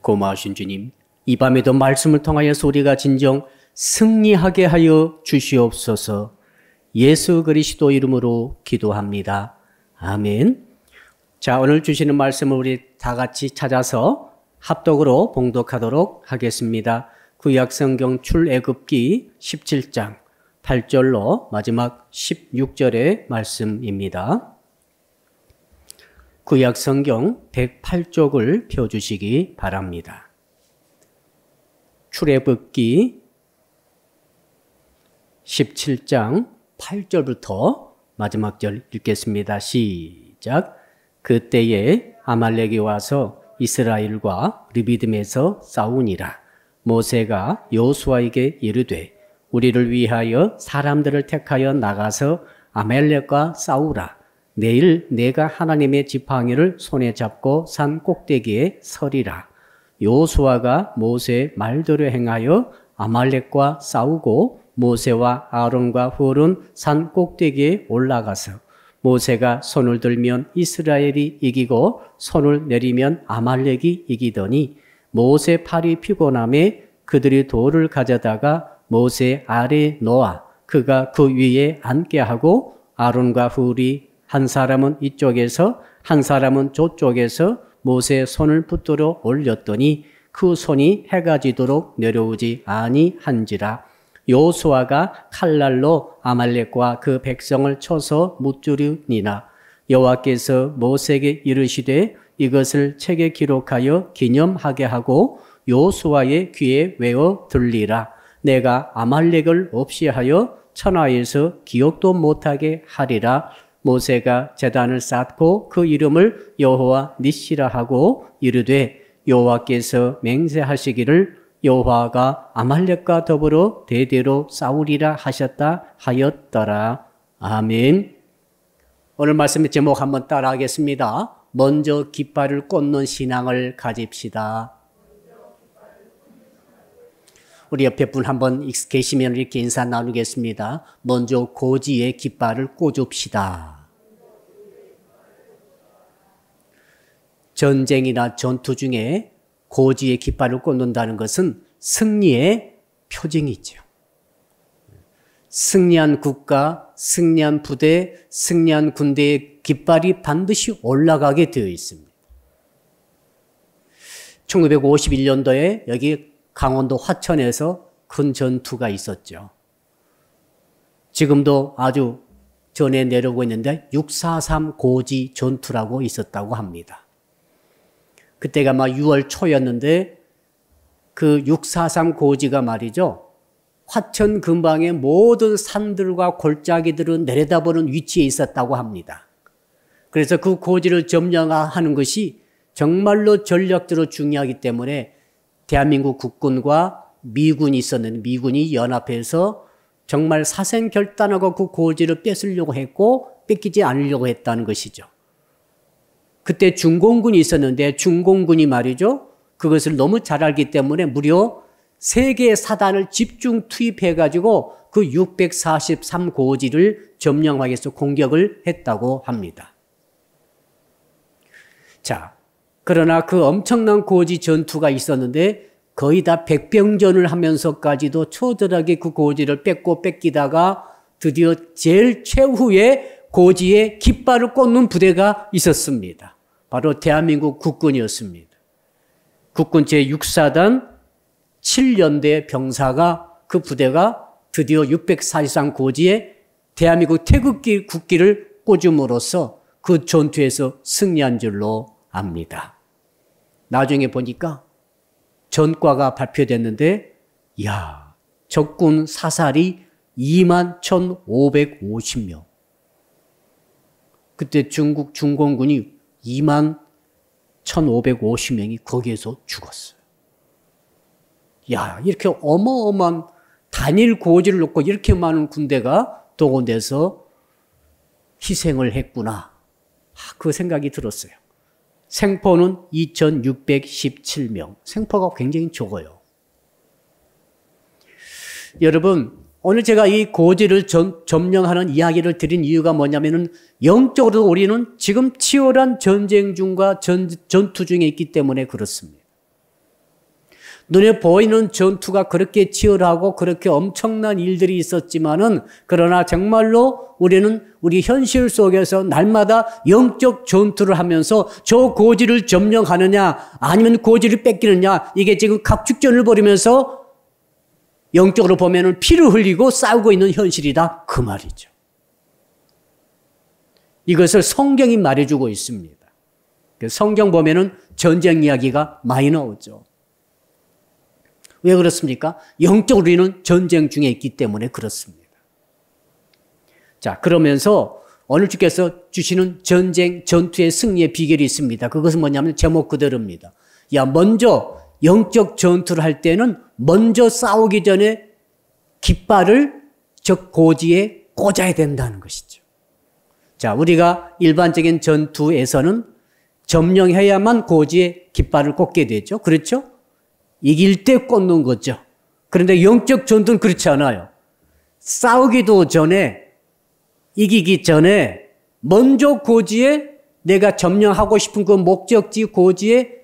고마우신 주님, 이 밤에도 말씀을 통하여 우리가 진정 승리하게 하여 주시옵소서. 예수 그리스도 이름으로 기도합니다. 아멘. 자, 오늘 주시는 말씀을 우리 다 같이 찾아서 합독으로 봉독하도록 하겠습니다. 구약성경 출애굽기 17장 8절로 마지막 16절의 말씀입니다. 구약성경 108쪽을 펴주시기 바랍니다. 출애굽기 17장 8절부터 마지막 절 읽겠습니다. 시작. 그때에 아말렉이 와서 이스라엘과 르비딤에서 싸우니라. 모세가 여호수아에게 이르되 우리를 위하여 사람들을 택하여 나가서 아말렉과 싸우라. 내일 내가 하나님의 지팡이를 손에 잡고 산 꼭대기에 서리라. 여호수아가 모세의 말대로 행하여 아말렉과 싸우고 모세와 아론과 훌은 산 꼭대기에 올라가서 모세가 손을 들면 이스라엘이 이기고 손을 내리면 아말렉이 이기더니 모세 팔이 피곤함에 그들이 돌을 가져다가 모세 아래에 놓아 그가 그 위에 앉게 하고 아론과 훌이 한 사람은 이쪽에서 한 사람은 저쪽에서 모세의 손을 붙들어 올렸더니 그 손이 해가 지도록 내려오지 아니한지라. 여호수아가 칼날로 아말렉과 그 백성을 쳐서 무찌르니라. 여호와께서 모세에게 이르시되 이것을 책에 기록하여 기념하게 하고 여호수아의 귀에 외워 들리라. 내가 아말렉을 없이 하여 천하에서 기억도 못하게 하리라. 모세가 제단을 쌓고 그 이름을 여호와 니시라 하고 이르되 여호와께서 맹세하시기를 여호와가 아말렉과 더불어 대대로 싸우리라 하셨다 하였더라. 아멘. 오늘 말씀의 제목 한번 따라하겠습니다. 먼저 깃발을 꽂는 신앙을 가집시다. 우리 옆에 분 한번 계시면 이렇게 인사 나누겠습니다. 먼저 고지에 깃발을 꽂읍시다. 전쟁이나 전투 중에 고지에 깃발을 꽂는다는 것은 승리의 표징이죠. 승리한 국가, 승리한 부대, 승리한 군대의 깃발이 반드시 올라가게 되어 있습니다. 1951년도에 여기 강원도 화천에서 큰 전투가 있었죠. 지금도 아주 전에 내려오고 있는데 6.43 고지 전투라고 있었다고 합니다. 그때가 아마 6월 초였는데 그 6.43 고지가 말이죠. 화천 근방의 모든 산들과 골짜기들은 내려다보는 위치에 있었다고 합니다. 그래서 그 고지를 점령하는 것이 정말로 전략적으로 중요하기 때문에 대한민국 국군과 미군이 있었는데 미군이 연합해서 정말 사생결단하고 그 고지를 뺏으려고 했고 뺏기지 않으려고 했다는 것이죠. 그때 중공군이 있었는데 중공군이 말이죠. 그것을 너무 잘 알기 때문에 무려 3개의 사단을 집중 투입해가지고 그 643 고지를 점령하기 위해서 공격을 했다고 합니다. 자, 그러나 그 엄청난 고지 전투가 있었는데 거의 다 백병전을 하면서까지도 처절하게 그 고지를 뺏기다가 드디어 제일 최후의 고지에 깃발을 꽂는 부대가 있었습니다. 바로 대한민국 국군이었습니다. 국군 제6사단 7연대 병사가 그 부대가 드디어 643 고지에 대한민국 태극기 국기를 꽂음으로써 그 전투에서 승리한 줄로 압니다. 나중에 보니까 전과가 발표됐는데 이야, 적군 사살이 21,550명. 그때 중국 중공군이 21,550명이 거기에서 죽었어요. 야, 이렇게 어마어마한 단일 고지를 놓고 이렇게 많은 군대가 동원돼서 희생을 했구나. 그 생각이 들었어요. 생포는 2,617명. 생포가 굉장히 적어요. 여러분, 오늘 제가 이 고지를 점령하는 이야기를 드린 이유가 뭐냐면은 영적으로 우리는 지금 치열한 전쟁 중과 전투 중에 있기 때문에 그렇습니다. 눈에 보이는 전투가 그렇게 치열하고 그렇게 엄청난 일들이 있었지만은 그러나 정말로 우리는 우리 현실 속에서 날마다 영적 전투를 하면서 저 고지를 점령하느냐 아니면 고지를 뺏기느냐 이게 지금 각축전을 벌이면서 영적으로 보면은 피를 흘리고 싸우고 있는 현실이다 그 말이죠. 이것을 성경이 말해주고 있습니다. 성경 보면은 전쟁 이야기가 많이 나오죠. 왜 그렇습니까? 영적으로 우리는 전쟁 중에 있기 때문에 그렇습니다. 자, 그러면서 오늘 주께서 주시는 전쟁, 전투의 승리의 비결이 있습니다. 그것은 뭐냐면 제목 그대로입니다. 먼저 영적 전투를 할 때는 먼저 싸우기 전에 깃발을 적 고지에 꽂아야 된다는 것이죠. 자, 우리가 일반적인 전투에서는 점령해야만 고지에 깃발을 꽂게 되죠. 그렇죠? 이길 때 꽂는 거죠. 그런데 영적 전투는 그렇지 않아요. 싸우기도 전에, 이기기 전에 먼저 고지에 내가 점령하고 싶은 그 목적지 고지에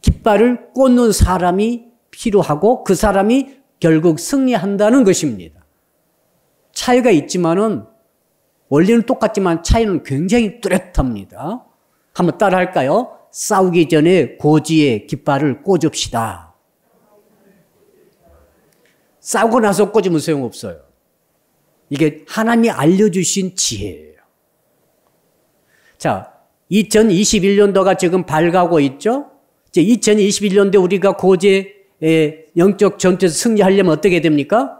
깃발을 꽂는 사람이 필요하고 그 사람이 결국 승리한다는 것입니다. 차이가 있지만은 원리는 똑같지만 차이는 굉장히 뚜렷합니다. 한번 따라 할까요? 싸우기 전에 고지에 깃발을 꽂읍시다. 싸우고 나서 꽂으면 소용없어요. 이게 하나님이 알려주신 지혜예요. 자, 2021년도가 지금 밝아오고 있죠? 이제 2021년도에 우리가 고지에 영적 전투에서 승리하려면 어떻게 됩니까?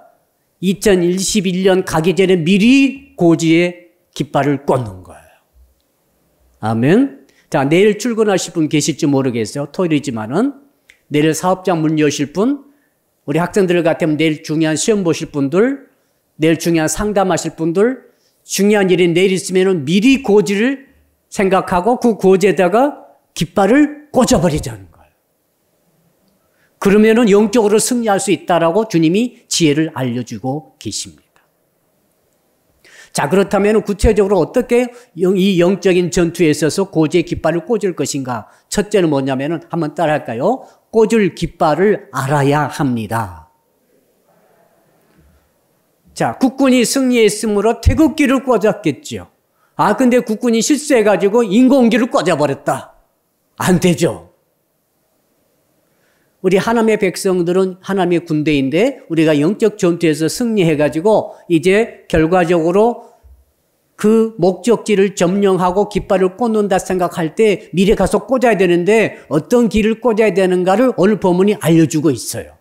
2021년 가기 전에 미리 고지에 깃발을 꽂는 거예요. 아멘. 자, 내일 출근하실 분 계실지 모르겠어요. 토요일이지만은 내일 사업장 문 여실 분, 우리 학생들 같으면 내일 중요한 시험 보실 분들, 내일 중요한 상담하실 분들, 중요한 일이 내일 있으면은 미리 고지를 생각하고 그 고지에다가 깃발을 꽂아버리자는 거예요. 그러면은 영적으로 승리할 수 있다라고 주님이 지혜를 알려주고 계십니다. 자, 그렇다면 구체적으로 어떻게 이 영적인 전투에 있어서 고지에 깃발을 꽂을 것인가? 첫째는 뭐냐면은 한번 따라 할까요? 꽂을 깃발을 알아야 합니다. 자, 국군이 승리했으므로 태극기를 꽂았겠죠. 아, 근데 국군이 실수해가지고 인공기를 꽂아버렸다. 안 되죠. 우리 하나님의 백성들은 하나님의 군대인데 우리가 영적 전투에서 승리해가지고 이제 결과적으로 그 목적지를 점령하고 깃발을 꽂는다 생각할 때 미리 가서 꽂아야 되는데 어떤 길을 꽂아야 되는가를 오늘 본문이 알려주고 있어요.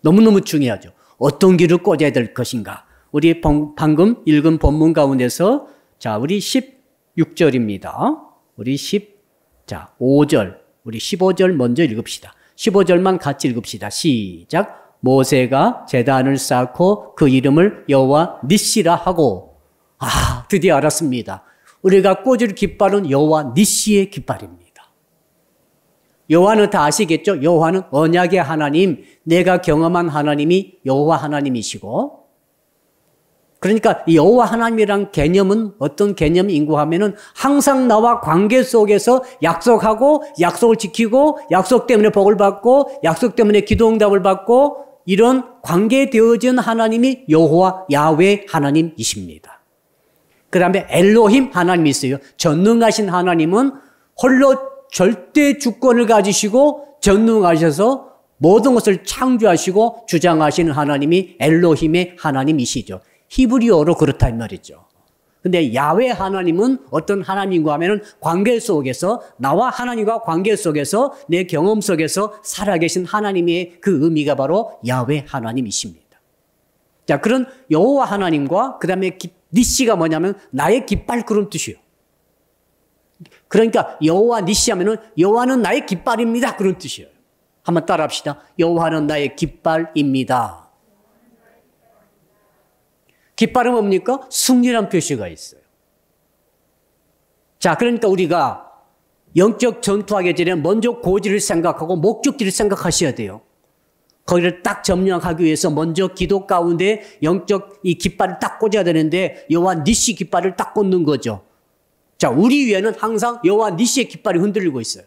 너무너무 중요하죠. 어떤 길을 꽂아야 될 것인가. 우리 방금 읽은 본문 가운데서 자, 우리 16절입니다. 우리 5절. 우리 15절 먼저 읽읍시다. 15절만 같이 읽읍시다. 시작. 모세가 제단을 쌓고 그 이름을 여호와 니시라 하고. 아, 드디어 알았습니다. 우리가 꽂을 깃발은 여호와 니시의 깃발입니다. 여호와는 다 아시겠죠? 여호와는 언약의 하나님, 내가 경험한 하나님이 여호와 하나님이시고, 그러니까 이 여호와 하나님이란 개념은 어떤 개념인고 하면은 항상 나와 관계 속에서 약속하고 약속을 지키고 약속 때문에 복을 받고 약속 때문에 기도 응답을 받고 이런 관계되어진 하나님이 여호와 야훼 하나님이십니다. 그 다음에 엘로힘 하나님이 있어요. 전능하신 하나님은 홀로 절대 주권을 가지시고 전능하셔서 모든 것을 창조하시고 주장하시는 하나님이 엘로힘의 하나님이시죠. 히브리어로 그렇다 이 말이죠. 근데 야훼 하나님은 어떤 하나님인가 하면은 관계 속에서 나와 하나님과 관계 속에서 내 경험 속에서 살아계신 하나님의 그 의미가 바로 야훼 하나님이십니다. 자, 그런 여호와 하나님과 그 다음에 니시가 뭐냐면 나의 깃발 그런 뜻이에요. 그러니까 여호와 니시 하면은 여호와는 나의 깃발입니다 그런 뜻이에요. 한번 따라합시다. 여호와는 나의 깃발입니다. 깃발은 뭡니까? 승리란 표시가 있어요. 자, 그러니까 우리가 영적 전투하기 전에 먼저 고지를 생각하고 목적지를 생각하셔야 돼요. 거기를 딱 점령하기 위해서 먼저 기도 가운데 영적 이 깃발을 딱 꽂아야 되는데 여호와 니시 깃발을 딱 꽂는 거죠. 자, 우리 위에는 항상 여호와 니시의 깃발이 흔들리고 있어요.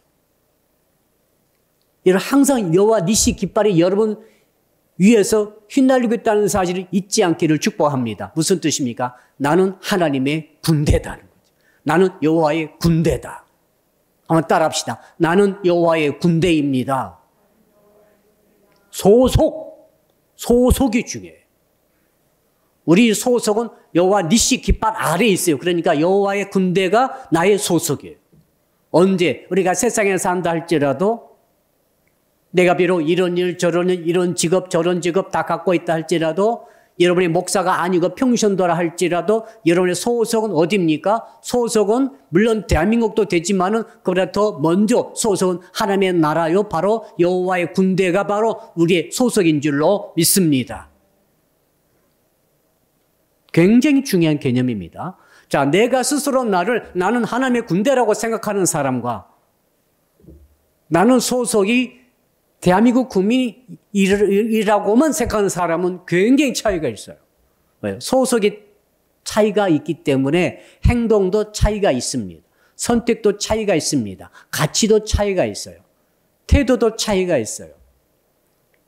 여러분 항상 여호와 니시 깃발이 여러분 위에서 휘날리고 있다는 사실을 잊지 않기를 축복합니다. 무슨 뜻입니까? 나는 하나님의 군대다는 거죠. 나는 여호와의 군대다. 한번 따라합시다. 나는 여호와의 군대입니다. 소속이 중요해요. 우리 소속은 여호와 니시 깃발 아래에 있어요. 그러니까 여호와의 군대가 나의 소속이에요. 언제 우리가 세상에 산다 할지라도 내가 비록 이런 일 저런 일 이런 직업 저런 직업 다 갖고 있다 할지라도 여러분이 목사가 아니고 평신도라 할지라도 여러분의 소속은 어디입니까? 소속은 물론 대한민국도 되지만은 그보다 더 먼저 소속은 하나님의 나라요. 바로 여호와의 군대가 바로 우리의 소속인 줄로 믿습니다. 굉장히 중요한 개념입니다. 자, 내가 스스로 나는 하나님의 군대라고 생각하는 사람과 나는 소속이 대한민국 국민이라고만 생각하는 사람은 굉장히 차이가 있어요. 왜요? 소속이 차이가 있기 때문에 행동도 차이가 있습니다. 선택도 차이가 있습니다. 가치도 차이가 있어요. 태도도 차이가 있어요.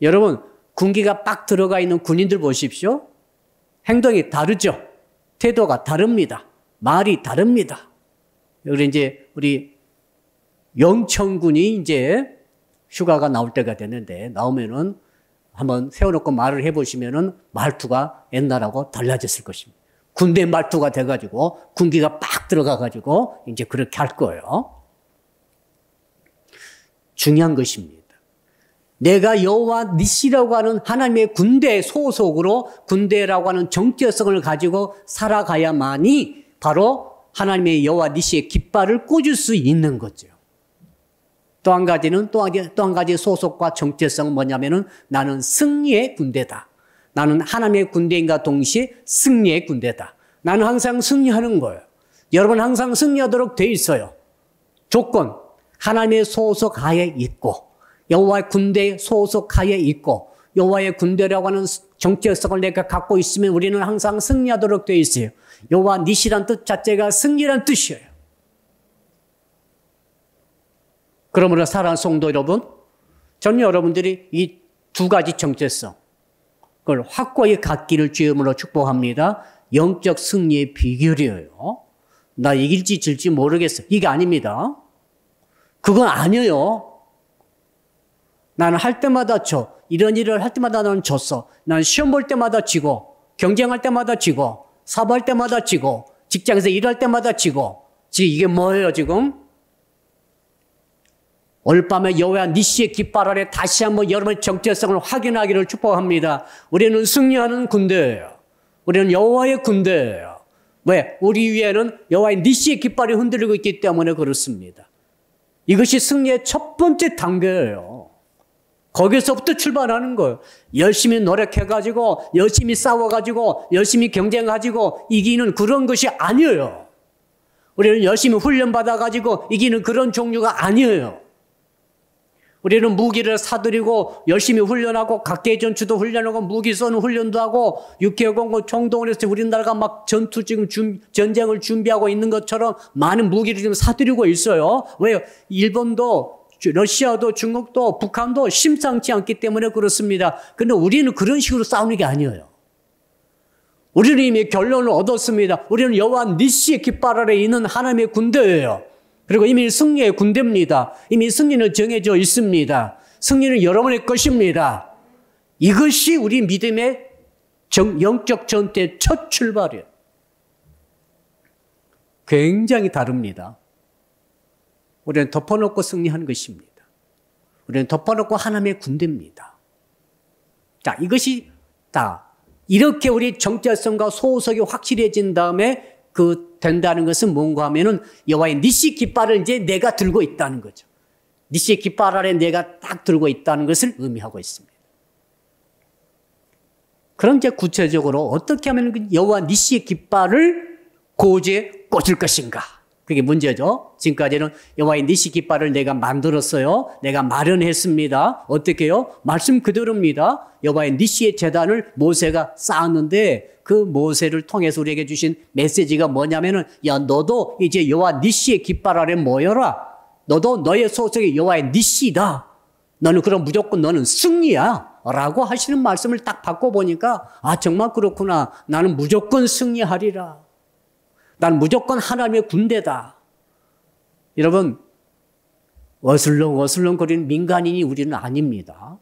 여러분, 군기가 빡 들어가 있는 군인들 보십시오. 행동이 다르죠. 태도가 다릅니다. 말이 다릅니다. 그리고 이제 우리 영천군이 이제 휴가가 나올 때가 됐는데 나오면은 한번 세워놓고 말을 해보시면은 말투가 옛날하고 달라졌을 것입니다. 군대 말투가 돼가지고 군기가 빡 들어가가지고 이제 그렇게 할 거예요. 중요한 것입니다. 내가 여호와 니시라고 하는 하나님의 군대 소속으로 군대라고 하는 정체성을 가지고 살아가야만이 바로 하나님의 여호와 니시의 깃발을 꽂을 수 있는 거죠. 또 한 가지 소속과 정체성은 뭐냐면은 나는 승리의 군대다. 나는 하나님의 군대인과 동시에 승리의 군대다. 나는 항상 승리하는 거예요. 여러분 항상 승리하도록 돼 있어요. 조건, 하나님의 소속 하에 있고 여호와의 군대의 소속 하에 있고 여호와의 군대라고 하는 정체성을 내가 갖고 있으면 우리는 항상 승리하도록 돼 있어요. 여호와 니시란 뜻 자체가 승리란 뜻이에요. 그러므로 사랑하는 성도 여러분, 저는 여러분들이 이 두 가지 정체성, 그걸 확고히 갖기를 주임으로 축복합니다. 영적 승리의 비결이에요. 나 이길지 질지 모르겠어. 이게 아닙니다. 그건 아니에요. 나는 할 때마다 져. 이런 일을 할 때마다 나는 졌어. 난 시험 볼 때마다 지고, 경쟁할 때마다 지고, 사업할 때마다 지고, 직장에서 일할 때마다 지고. 지금 이게 뭐예요, 지금? 오늘 밤에 여호와 니시의 깃발 아래 다시 한번 여러분의 정체성을 확인하기를 축복합니다. 우리는 승리하는 군대예요. 우리는 여호와의 군대예요. 왜? 우리 위에는 여호와의 니시의 깃발이 흔들리고 있기 때문에 그렇습니다. 이것이 승리의 첫 번째 단계예요. 거기서부터 출발하는 거예요. 열심히 노력해가지고 열심히 싸워가지고 열심히 경쟁가지고 이기는 그런 것이 아니에요. 우리는 열심히 훈련받아가지고 이기는 그런 종류가 아니에요. 우리는 무기를 사들이고 열심히 훈련하고 각계의 전투도 훈련하고 무기 쏘는 훈련도 하고 육해공고 총동원해서 우리나라가 막 전쟁을 준비하고 있는 것처럼 많은 무기를 지금 사들이고 있어요. 왜요? 일본도 러시아도 중국도 북한도 심상치 않기 때문에 그렇습니다. 그런데 우리는 그런 식으로 싸우는 게 아니에요. 우리는 이미 결론을 얻었습니다. 우리는 여호와 니시의 깃발 아래 있는 하나님의 군대예요. 그리고 이미 승리의 군대입니다. 이미 승리는 정해져 있습니다. 승리는 여러분의 것입니다. 이것이 우리 믿음의 영적 전투의 첫 출발이에요. 굉장히 다릅니다. 우리는 덮어놓고 승리하는 것입니다. 우리는 덮어놓고 하나님의 군대입니다. 자, 이것이 다 이렇게 우리 정체성과 소속이 확실해진 다음에 된다는 것은 뭔가 하면은 여호와의 니시 깃발을 이제 내가 들고 있다는 거죠. 니시 깃발 아래 내가 딱 들고 있다는 것을 의미하고 있습니다. 그럼 이제 구체적으로 어떻게 하면 여호와 니시의 깃발을 고지에 꽂을 것인가? 그게 문제죠. 지금까지는 여호와의 니시 깃발을 내가 만들었어요. 내가 마련했습니다. 어떻게요? 말씀 그대로입니다. 여호와의 니시의 제단을 모세가 쌓았는데 그 모세를 통해서 우리에게 주신 메시지가 뭐냐면은 야 너도 이제 여호와 니시의 깃발 아래 모여라. 너도 너의 소속이 여호와의 니시다. 너는 그럼 무조건 너는 승리야. 라고 하시는 말씀을 딱 바꿔보니까 정말 그렇구나. 나는 무조건 승리하리라. 난 무조건 하나님의 군대다. 여러분, 어슬렁거리는 민간인이 우리는 아닙니다.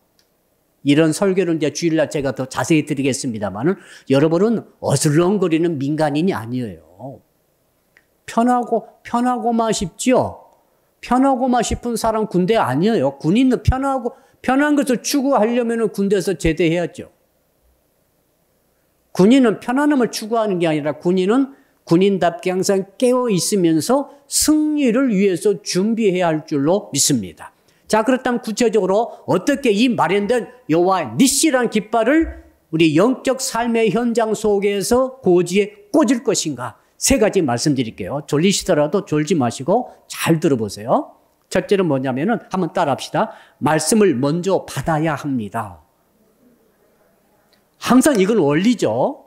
이런 설교는 이제 주일날 제가 더 자세히 드리겠습니다만은 여러분은 어슬렁거리는 민간인이 아니에요. 편하고만 싶죠? 편하고만 싶은 사람 군대 아니에요. 군인은 편한 것을 추구하려면 군대에서 제대해야죠. 군인은 편안함을 추구하는 게 아니라 군인은 군인답게 항상 깨어 있으면서 승리를 위해서 준비해야 할 줄로 믿습니다. 자, 그렇다면 구체적으로 어떻게 이 마련된 여호와의 니시라는 깃발을 우리 영적 삶의 현장 속에서 고지에 꽂을 것인가? 세 가지 말씀드릴게요. 졸리시더라도 졸지 마시고 잘 들어보세요. 첫째는 뭐냐면은 한번 따라합시다. 말씀을 먼저 받아야 합니다. 항상 이건 원리죠.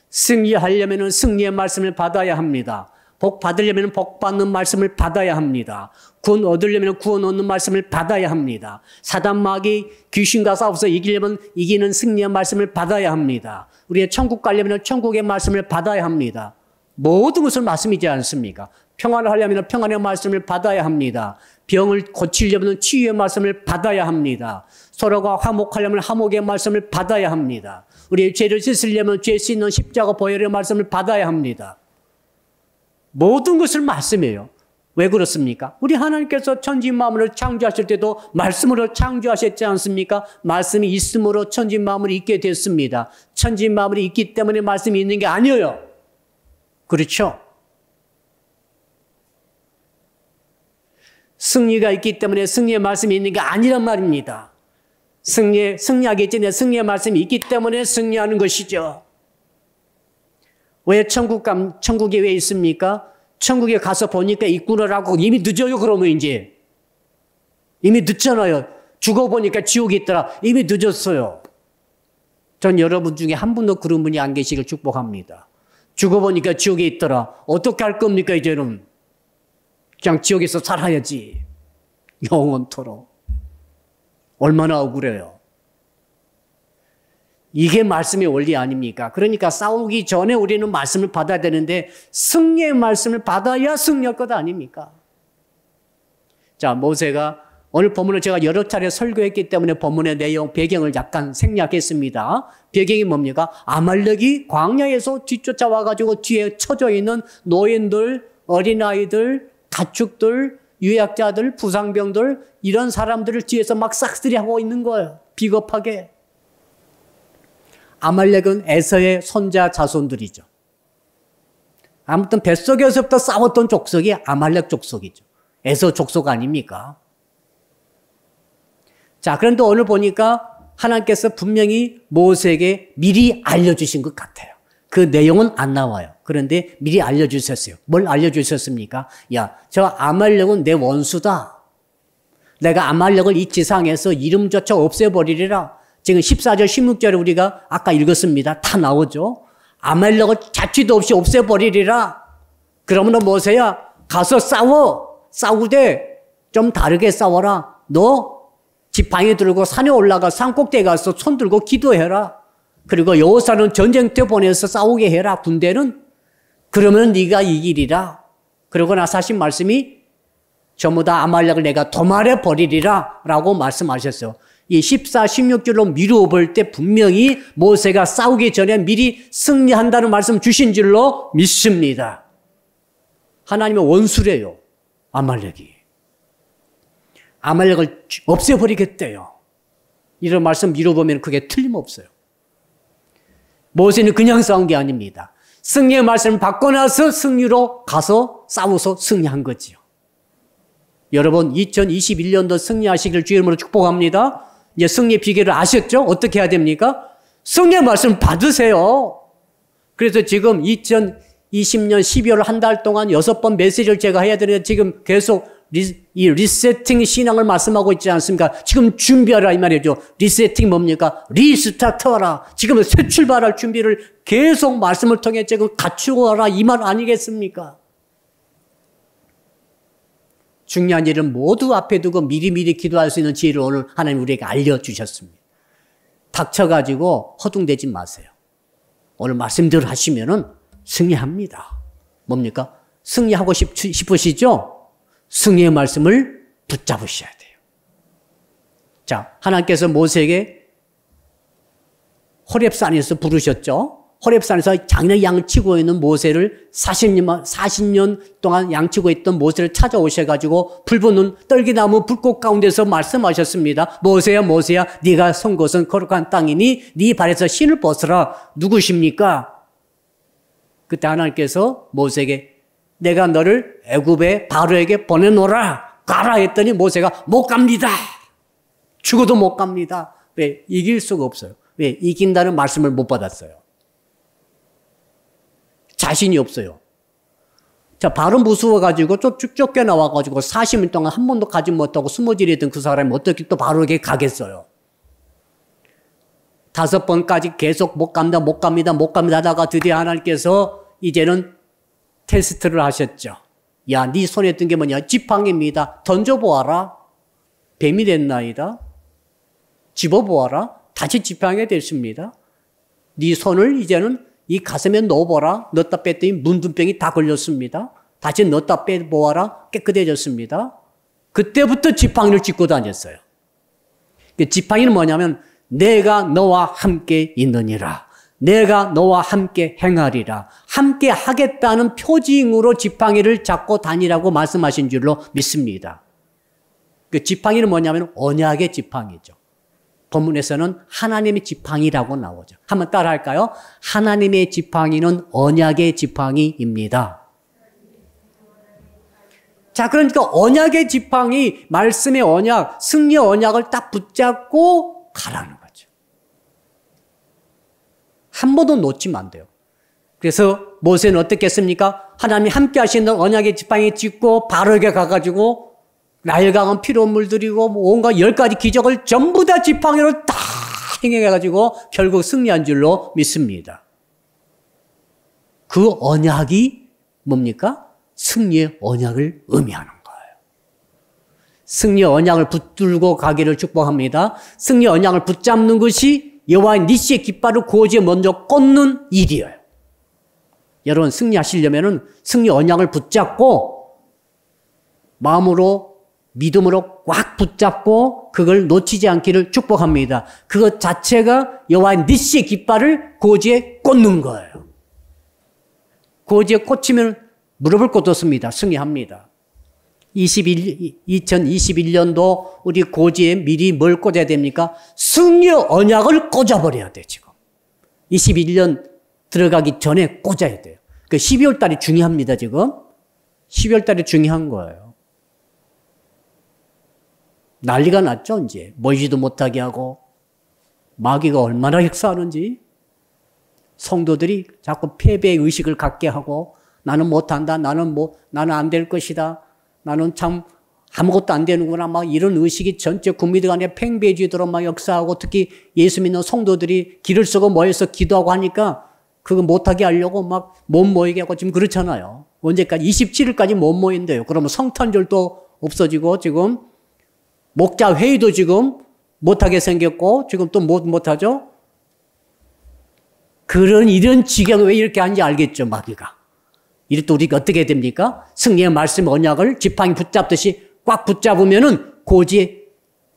승리하려면 승리의 말씀을 받아야 합니다. 복 받으려면 복 받는 말씀을 받아야 합니다. 구원 얻으려면 구원 얻는 말씀을 받아야 합니다. 사단 마귀 귀신과 싸워서 이기려면 이기는 승리의 말씀을 받아야 합니다. 우리의 천국 가려면 천국의 말씀을 받아야 합니다. 모든 것을 말씀이지 않습니까? 평안을 하려면 평안의 말씀을 받아야 합니다. 병을 고치려면 치유의 말씀을 받아야 합니다. 서로가 화목하려면 화목의 말씀을 받아야 합니다. 우리의 죄를 씻으려면 죄 씻는 십자가 보혈의 말씀을 받아야 합니다. 모든 것을 말씀이에요. 왜 그렇습니까? 우리 하나님께서 천지 만물을 창조하실 때도 말씀으로 창조하셨지 않습니까? 말씀이 있음으로 천지 만물이 있게 됐습니다. 천지 만물이 있기 때문에 말씀이 있는 게 아니에요. 그렇죠? 승리가 있기 때문에 승리의 말씀이 있는 게 아니란 말입니다. 승리하기 전에 승리의 말씀이 있기 때문에 승리하는 것이죠. 왜 천국에 왜 있습니까? 천국에 가서 보니까 있구나라고 이미 늦어요, 그러면 이제. 이미 늦잖아요. 죽어보니까 지옥이 있더라. 이미 늦었어요. 전 여러분 중에 한 분도 그런 분이 안 계시길 축복합니다. 죽어보니까 지옥에 있더라. 어떻게 할 겁니까, 이제는? 그냥 지옥에서 살아야지. 영원토록. 얼마나 억울해요. 이게 말씀의 원리 아닙니까? 그러니까 싸우기 전에 우리는 말씀을 받아야 되는데 승리의 말씀을 받아야 승리할 것 아닙니까? 자, 모세가 오늘 본문을 제가 여러 차례 설교했기 때문에 본문의 내용, 배경을 약간 생략했습니다. 배경이 뭡니까? 아말렉이 광야에서 뒤쫓아와가지고 뒤에 쳐져 있는 노인들, 어린아이들, 가축들, 유약자들, 부상병들 이런 사람들을 뒤에서 막 싹쓸이하고 있는 거예요. 비겁하게. 아말렉은 에서의 손자 자손들이죠. 아무튼 뱃속에서부터 싸웠던 족속이 아말렉 족속이죠. 에서 족속 아닙니까? 자, 그런데 오늘 보니까 하나님께서 분명히 모세에게 미리 알려주신 것 같아요. 그 내용은 안 나와요. 그런데 미리 알려주셨어요. 뭘 알려주셨습니까? 야, 저 아말렉은 내 원수다. 내가 아말렉을 이 지상에서 이름조차 없애버리리라. 지금 14절, 16절에 우리가 아까 읽었습니다. 다 나오죠. 아말렉을 자취도 없이 없애버리리라. 그러면 모세야 가서 싸워. 싸우되 좀 다르게 싸워라. 너 지팡이 들고 산에 올라가 산 꼭대기에 가서 손 들고 기도해라. 그리고 여호사는 전쟁터 보내서 싸우게 해라. 군대는. 그러면 네가 이기리라. 그러고 나서 하신 말씀이 전부 다 아말렉을 내가 도말해 버리리라 라고 말씀하셨어요. 이 14, 16절로 미루어 볼 때 분명히 모세가 싸우기 전에 미리 승리한다는 말씀 주신 줄로 믿습니다. 하나님의 원수래요. 아말렉이. 아말렉을 없애버리겠대요. 이런 말씀 미뤄보면 그게 틀림없어요. 모세는 그냥 싸운 게 아닙니다. 승리의 말씀을 받고 나서 승리로 가서 싸워서 승리한 거지요. 여러분 2021년도 승리하시길 주의 이름으로 축복합니다. 이제 승리의 비결을 아셨죠? 어떻게 해야 됩니까? 승리의 말씀을 받으세요. 그래서 지금 2020년 12월 한 달 동안 6번 메시지를 제가 해야 되는데 지금 계속 이 리세팅 신앙을 말씀하고 있지 않습니까? 지금 준비하라 이 말이죠. 리세팅 뭡니까? 리스타트하라. 지금 새 출발할 준비를 계속 말씀을 통해 지금 갖추고 하라 이 말 아니겠습니까? 중요한 일은 모두 앞에 두고 미리미리 기도할 수 있는 지혜를 오늘 하나님 우리에게 알려주셨습니다. 닥쳐가지고 허둥대지 마세요. 오늘 말씀대로 하시면은 승리합니다. 뭡니까? 승리하고 싶으시죠? 승리의 말씀을 붙잡으셔야 돼요. 자, 하나님께서 모세에게 호렙산에서 부르셨죠? 호렙산에서 장래 양치고 있는 모세를 40년 동안 양치고 있던 모세를 찾아오셔가지고 불붙는 떨기나무 불꽃 가운데서 말씀하셨습니다. 모세야 모세야 네가 선 곳은 거룩한 땅이니 네 발에서 신을 벗어라. 누구십니까? 그때 하나님께서 모세에게 내가 너를 애굽의 바로에게 보내노라. 가라 했더니 모세가 못 갑니다. 죽어도 못 갑니다. 왜? 이길 수가 없어요. 왜? 이긴다는 말씀을 못 받았어요. 자신이 없어요. 자, 바로 무서워가지고 쫓겨나와가지고 40년 동안 한 번도 가지 못하고 숨어지려던 그 사람이 어떻게 또 바로에게 가겠어요? 5번까지 계속 못 갑니다 하다가 드디어 하나님께서 이제는 테스트를 하셨죠. 야, 네 손에 든 게 뭐냐? 지팡이입니다. 던져보아라. 뱀이 됐나이다. 집어보아라. 다시 지팡이가 됐습니다. 네 손을 이제는 이 가슴에 넣어보라. 넣었다 뺐더니 문둥병이 다 걸렸습니다. 다시 넣었다 빼보아라. 깨끗해졌습니다. 그때부터 지팡이를 짚고 다녔어요. 지팡이는 뭐냐면 내가 너와 함께 있느니라. 내가 너와 함께 행하리라. 함께 하겠다는 표징으로 지팡이를 잡고 다니라고 말씀하신 줄로 믿습니다. 그 지팡이는 뭐냐면 언약의 지팡이죠. 본문에서는 하나님의 지팡이라고 나오죠. 한번 따라 할까요? 하나님의 지팡이는 언약의 지팡이입니다. 자, 그러니까 언약의 지팡이, 말씀의 언약, 승리의 언약을 딱 붙잡고 가라는 거죠. 한 번도 놓치면 안 돼요. 그래서 모세는 어떻게 했습니까? 하나님이 함께 하시는 언약의 지팡이 짚고 바로에게 가가지고 나일강은 피로물 들이고 온갖 10가지 기적을 전부 다 지팡이로 다 행해가지고 결국 승리한 줄로 믿습니다. 그 언약이 뭡니까? 승리의 언약을 의미하는 거예요. 승리의 언약을 붙들고 가기를 축복합니다. 승리의 언약을 붙잡는 것이 여호와의 니시의 깃발을 고지에 먼저 꽂는 일이에요. 여러분 승리하시려면 승리 언약을 붙잡고 마음으로 믿음으로 꽉 붙잡고 그걸 놓치지 않기를 축복합니다. 그것 자체가 여호와의 니시의 깃발을 고지에 꽂는 거예요. 고지에 꽂히면 물어볼 것도 없습니다. 승리합니다. 2021년도 우리 고지에 미리 뭘 꽂아야 됩니까? 승리의 언약을 꽂아버려야 돼 지금. 21년 들어가기 전에 꽂아야 돼요. 그 12월 달이 중요합니다 지금. 12월 달이 중요한 거예요. 난리가 났죠, 이제. 모이지도 못하게 하고, 마귀가 얼마나 역사하는지, 성도들이 자꾸 패배의 의식을 갖게 하고, 나는 못한다, 나는 안 될 것이다, 나는 참 아무것도 안 되는구나, 막 이런 의식이 전체 국민들 간에 팽배해지도록 막 역사하고, 특히 예수 믿는 성도들이 길을 쓰고 모여서 기도하고 하니까, 그거 못하게 하려고 막 못 모이게 하고 지금 그렇잖아요. 언제까지? 27일까지 못 모인대요. 그러면 성탄절도 없어지고, 지금, 목자 회의도 지금 못하게 생겼고 지금 또 못하죠. 이런 지경을 왜 이렇게 하는지 알겠죠, 마귀가. 이럴 때 우리가 어떻게 됩니까? 승리의 말씀 언약을 지팡이 붙잡듯이 꽉 붙잡으면은 고지에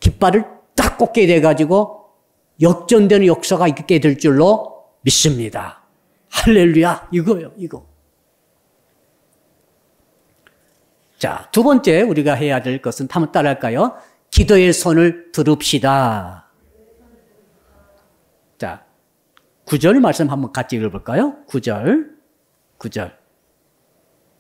깃발을 딱 꽂게 돼가지고 역전되는 역사가 있게 될 줄로 믿습니다. 할렐루야, 이거요, 이거. 자, 두 번째 우리가 해야 될 것은 한번 따라할까요? 기도의 손을 들읍시다. 자, 9절 말씀 한번 같이 읽어볼까요? 9절.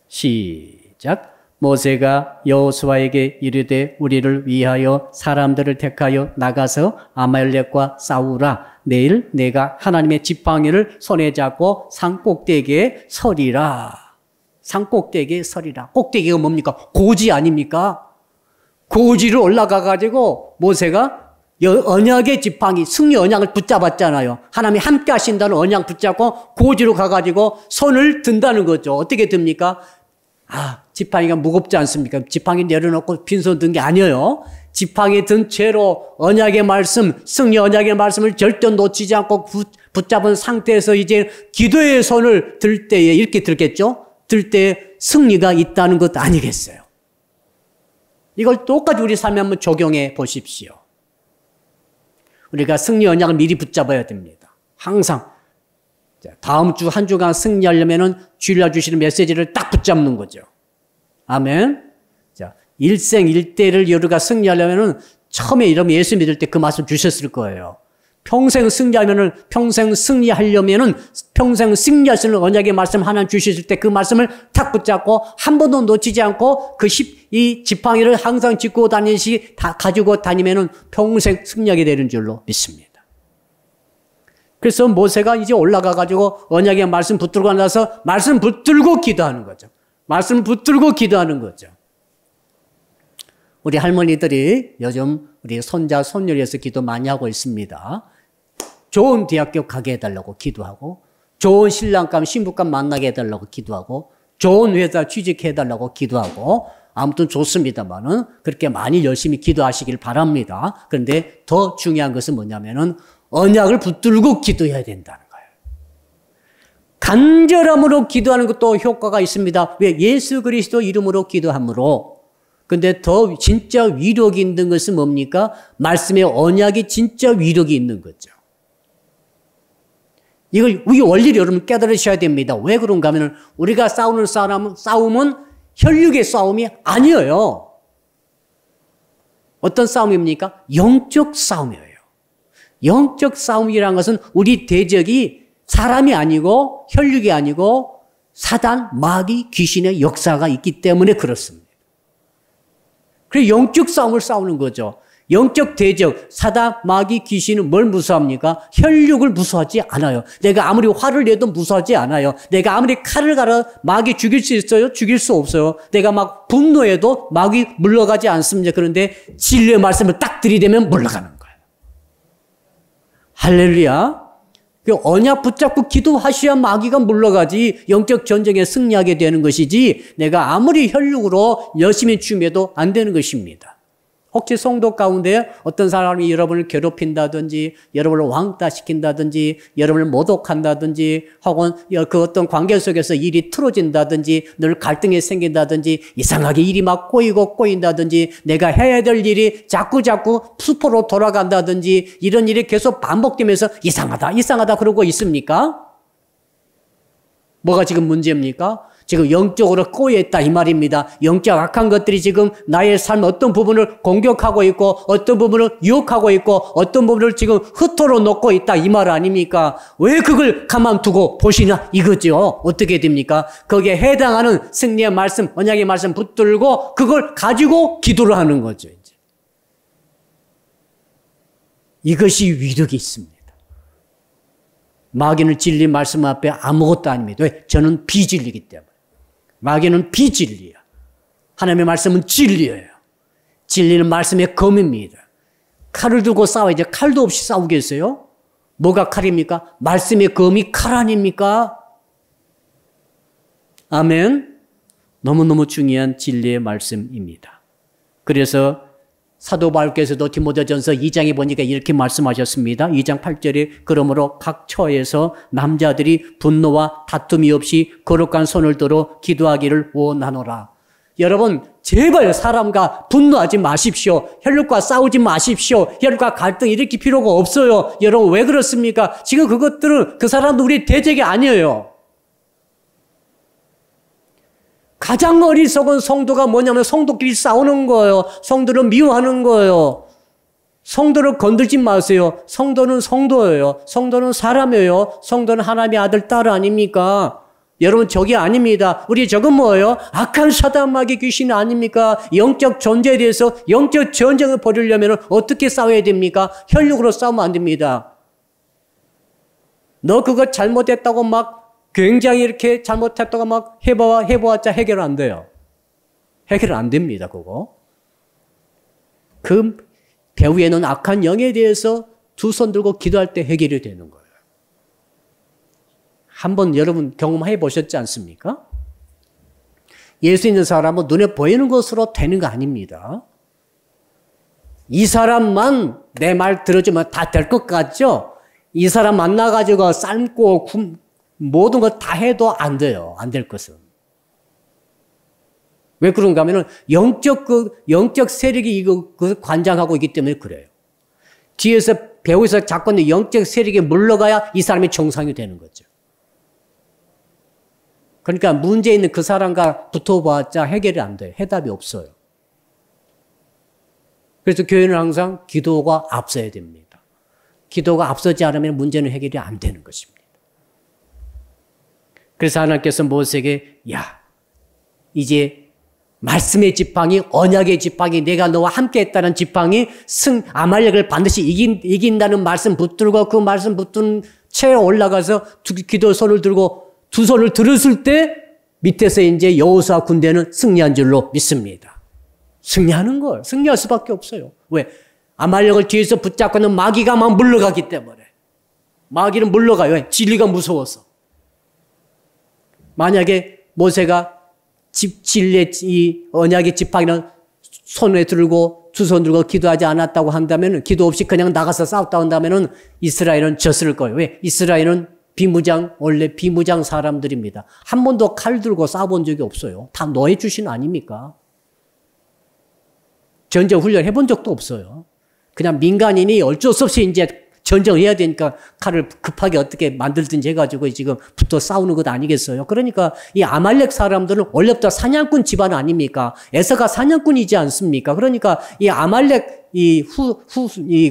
시작. 모세가 여호수아에게 이르되 우리를 위하여 사람들을 택하여 나가서 아말렉과 싸우라. 내일 내가 하나님의 지팡이를 손에 잡고 산꼭대기에 서리라. 산꼭대기에 서리라. 꼭대기가 뭡니까? 고지 아닙니까? 고지를 올라가가지고 모세가 언약의 지팡이, 승리 언약을 붙잡았잖아요. 하나님이 함께 하신다는 언약 붙잡고 고지로 가가지고 손을 든다는 거죠. 어떻게 듭니까? 지팡이가 무겁지 않습니까? 지팡이 내려놓고 빈손 든 게 아니에요. 지팡이 든 채로 언약의 말씀, 승리 언약의 말씀을 절대 놓치지 않고 붙잡은 상태에서 이제 기도의 손을 들 때에 이렇게 들겠죠? 들 때에 승리가 있다는 것 아니겠어요? 이걸 똑같이 우리 삶에 한번 적용해 보십시오. 우리가 승리 언약을 미리 붙잡아야 됩니다. 항상. 다음 주 한 주간 승리하려면은 주일날 주시는 메시지를 딱 붙잡는 거죠. 아멘. 자, 일생일대를 우리가 승리하려면은 처음에 이러면 예수 믿을 때 그 말씀 주셨을 거예요. 평생 승리하면은 평생 승리하려면은 평생 승리할 수 있는 언약의 말씀 하나 주셨을 때 그 말씀을 탁 붙잡고 한 번도 놓치지 않고 이 지팡이를 항상 짚고 다니시 다 가지고 다니면은 평생 승리하게 되는 줄로 믿습니다. 그래서 모세가 이제 올라가 가지고 언약의 말씀 붙들고 나서 말씀 붙들고 기도하는 거죠. 말씀 붙들고 기도하는 거죠. 우리 할머니들이 요즘 우리 손자 손녀를 위해서 기도 많이 하고 있습니다. 좋은 대학교 가게 해달라고 기도하고 좋은 신랑감 신부감 만나게 해달라고 기도하고 좋은 회사 취직해달라고 기도하고 아무튼 좋습니다만은 그렇게 많이 열심히 기도하시길 바랍니다. 그런데 더 중요한 것은 뭐냐면은 언약을 붙들고 기도해야 된다는 거예요. 간절함으로 기도하는 것도 효과가 있습니다. 왜? 예수 그리스도 이름으로 기도함으로. 근데 더 진짜 위력이 있는 것은 뭡니까? 말씀의 언약이 진짜 위력이 있는 거죠. 이 원리를 여러분 깨달으셔야 됩니다. 왜 그런가 하면 우리가 싸우는 싸움은 혈육의 싸움이 아니에요. 어떤 싸움입니까? 영적 싸움이에요. 영적 싸움이라는 것은 우리 대적이 사람이 아니고 혈육이 아니고 사단, 마귀, 귀신의 역사가 있기 때문에 그렇습니다. 그래서 영적 싸움을 싸우는 거죠. 영적 대적, 사단, 마귀, 귀신은 뭘 무서워합니까? 혈육을 무서워하지 않아요. 내가 아무리 화를 내도 무서워하지 않아요. 내가 아무리 칼을 갈아 마귀 죽일 수 있어요? 죽일 수 없어요. 내가 막 분노해도 마귀 물러가지 않습니다. 그런데 진리의 말씀을 딱 들이대면 물러가는 거예요. 할렐루야. 언약 붙잡고 기도하셔야 마귀가 물러가지 영적 전쟁에 승리하게 되는 것이지 내가 아무리 혈육으로 열심히 춤해도 안 되는 것입니다. 혹시 성도 가운데 어떤 사람이 여러분을 괴롭힌다든지 여러분을 왕따시킨다든지 여러분을 모독한다든지 혹은 그 어떤 관계 속에서 일이 틀어진다든지 늘 갈등이 생긴다든지 이상하게 일이 막 꼬인다든지 내가 해야 될 일이 자꾸 수포로 돌아간다든지 이런 일이 계속 반복되면서 이상하다 그러고 있습니까? 뭐가 지금 문제입니까? 지금 영적으로 꼬여있다 이 말입니다. 영적 악한 것들이 지금 나의 삶 어떤 부분을 공격하고 있고 어떤 부분을 유혹하고 있고 어떤 부분을 지금 흩어로 놓고 있다 이 말 아닙니까? 왜 그걸 가만두고 보시냐 이거죠. 어떻게 됩니까? 거기에 해당하는 승리의 말씀, 언약의 말씀 붙들고 그걸 가지고 기도를 하는 거죠. 이제. 이것이 위력이 있습니다. 마귀는 진리 말씀 앞에 아무것도 아닙니다. 왜? 저는 비진리이기 때문에. 마귀는 비진리야. 하나님의 말씀은 진리예요. 진리는 말씀의 검입니다. 칼을 들고 싸워야지 칼도 없이 싸우겠어요? 뭐가 칼입니까? 말씀의 검이 칼 아닙니까? 아멘. 너무너무 중요한 진리의 말씀입니다. 그래서 사도 바울께서도 디모데전서 2장에 보니까 이렇게 말씀하셨습니다. 2장 8절에 그러므로 각 처에서 남자들이 분노와 다툼이 없이 거룩한 손을 들어 기도하기를 원하노라. 여러분 제발 사람과 분노하지 마십시오. 혈육과 싸우지 마십시오. 혈육과 갈등 일으킬 필요가 없어요. 여러분 왜 그렇습니까? 지금 그것들은 그 사람도 우리 대적이 아니에요. 가장 어리석은 성도가 뭐냐면 성도끼리 싸우는 거예요. 성도를 미워하는 거예요. 성도를 건들지 마세요. 성도는 성도예요. 성도는 사람이에요. 성도는 하나님의 아들, 딸 아닙니까? 여러분 저게 아닙니다. 우리 저건 뭐예요? 악한 사단 마귀 귀신 아닙니까? 영적 존재에 대해서 영적 전쟁을 벌이려면 어떻게 싸워야 됩니까? 혈육으로 싸우면 안 됩니다. 너 그거 잘못했다고 막 굉장히 이렇게 잘못했다가 막 해보았자 해결 안 돼요. 해결 안 됩니다, 그거. 그 배후에는 악한 영에 대해서 두 손 들고 기도할 때 해결이 되는 거예요. 한번 여러분 경험해 보셨지 않습니까? 예수 있는 사람은 눈에 보이는 것으로 되는 거 아닙니다. 이 사람만 내 말 들어주면 다 될 것 같죠? 이 사람 만나가지고 삶고 모든 걸 다 해도 안 돼요. 안 될 것은. 왜 그런가 하면은 영적 세력이 이거 관장하고 있기 때문에 그래요. 뒤에서 배후에서 잡고 있는 영적 세력이 물러가야 이 사람이 정상이 되는 거죠. 그러니까 문제 있는 그 사람과 붙어봤자 해결이 안 돼요. 해답이 없어요. 그래서 교회는 항상 기도가 앞서야 됩니다. 기도가 앞서지 않으면 문제는 해결이 안 되는 것입니다. 그래서 하나님께서 모세에게 이제 말씀의 지팡이, 언약의 지팡이, 내가 너와 함께 했다는 지팡이, 아말렉을 반드시 이긴다는 말씀 붙들고 그 말씀 붙든 채 올라가서 기도 손을 들고 두 손을 들었을 때 밑에서 이제 여호수아 군대는 승리한 줄로 믿습니다. 승리할 수밖에 없어요. 왜? 아말렉을 뒤에서 붙잡고 있는 마귀가 막 물러가기 때문에. 마귀는 물러가요. 왜? 진리가 무서워서. 만약에 모세가 진리의 이 언약의 지팡이는 손에 들고 두 손 들고 기도하지 않았다고 한다면, 기도 없이 그냥 나가서 싸웠다 한다면 이스라엘은 졌을 거예요. 왜? 이스라엘은 원래 비무장 사람들입니다. 한 번도 칼 들고 싸워본 적이 없어요. 다 노예 출신 아닙니까? 전쟁 훈련 해본 적도 없어요. 그냥 민간인이 어쩔 수 없이 이제 전쟁을 해야 되니까 칼을 급하게 어떻게 만들든지 해가지고 지금 붙어 싸우는 것 아니겠어요? 그러니까 이 아말렉 사람들은 원래부터 사냥꾼 집안 아닙니까? 에서가 사냥꾼이지 않습니까? 그러니까 이 아말렉 이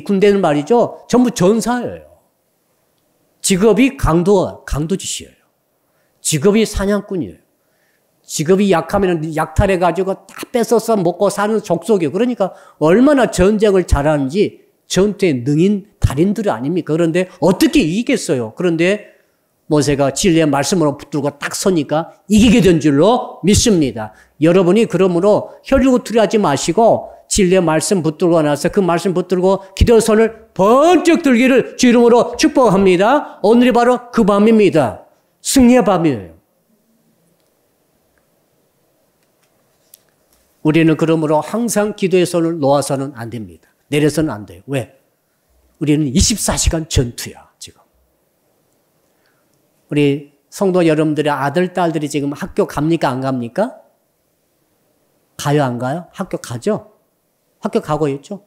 군대는 말이죠. 전부 전사예요. 직업이 강도짓이에요. 직업이 사냥꾼이에요. 직업이 약하면 약탈해가지고 다 뺏어서 먹고 사는 족속이에요. 그러니까 얼마나 전쟁을 잘하는지 전투에 능인 달인들 아닙니까? 그런데 어떻게 이기겠어요? 그런데 모세가 진리의 말씀으로 붙들고 딱 서니까 이기게 된 줄로 믿습니다. 여러분이 그러므로 혈육투리하지 마시고 진리의 말씀 붙들고 나서 그 말씀 붙들고 기도의 손을 번쩍 들기를 주 이름으로 축복합니다. 오늘이 바로 그 밤입니다. 승리의 밤이에요. 우리는 그러므로 항상 기도의 손을 놓아서는 안 됩니다. 내려서는 안 돼요. 왜? 우리는 24시간 전투야, 지금. 우리 성도 여러분들의 아들, 딸들이 지금 학교 갑니까? 안 갑니까? 가요, 안 가요? 학교 가죠? 학교 가고 있죠?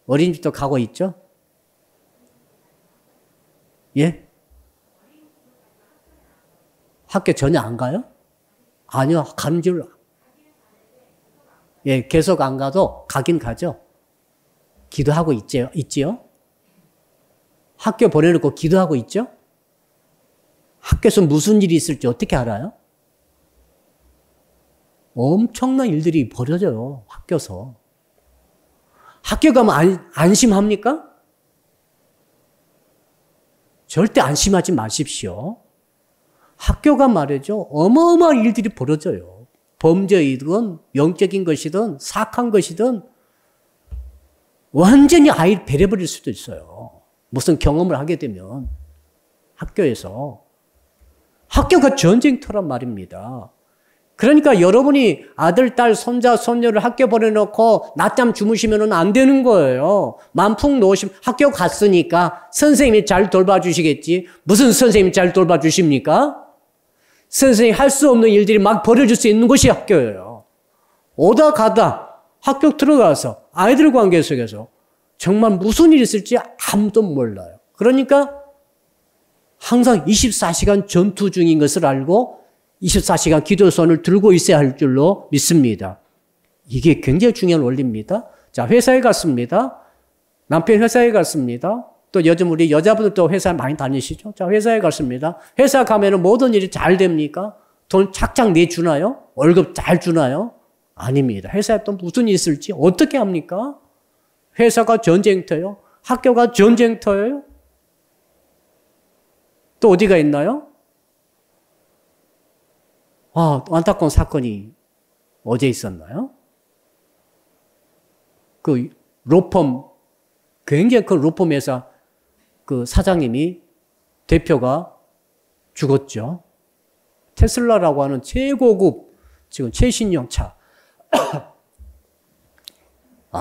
어린이집도 가고 있죠? 예? 학교 전혀 안 가요? 아니요, 가는 줄. 예, 계속 안 가도 가긴 가죠. 기도하고 있지요? 학교 보내놓고 기도하고 있죠? 학교에서 무슨 일이 있을지 어떻게 알아요? 엄청난 일들이 벌어져요, 학교에서. 학교 가면 안심합니까? 절대 안심하지 마십시오. 학교가 말이죠, 어마어마한 일들이 벌어져요. 범죄이든 영적인 것이든 사악한 것이든 완전히 아이를 배려버릴 수도 있어요. 무슨 경험을 하게 되면 학교에서. 학교가 전쟁터란 말입니다. 그러니까 여러분이 아들, 딸, 손자, 손녀를 학교 보내놓고 낮잠 주무시면 안 되는 거예요. 만풍 놓으시면 학교 갔으니까 선생님이 잘 돌봐주시겠지. 무슨 선생님이 잘 돌봐주십니까? 선생님이 할 수 없는 일들이 막 벌어질 수 있는 곳이 학교예요. 오다 가다 학교 들어가서 아이들 관계 속에서 정말 무슨 일이 있을지 아무도 몰라요. 그러니까 항상 24시간 전투 중인 것을 알고 24시간 기도선을 들고 있어야 할 줄로 믿습니다. 이게 굉장히 중요한 원리입니다. 자, 회사에 갔습니다. 남편 회사에 갔습니다. 또 요즘 우리 여자분들도 회사 많이 다니시죠? 자, 회사에 갔습니다. 회사 가면은 모든 일이 잘 됩니까? 돈 착착 내주나요? 월급 잘 주나요? 아닙니다. 회사에 또 무슨 일이 있을지 어떻게 합니까? 회사가 전쟁터예요. 학교가 전쟁터예요. 또 어디가 있나요? 안타까운 사건이 어제 있었나요? 그 로펌, 굉장히 큰 로펌 회사 그 사장님이, 대표가 죽었죠. 테슬라라고 하는 최고급 지금 최신형 차.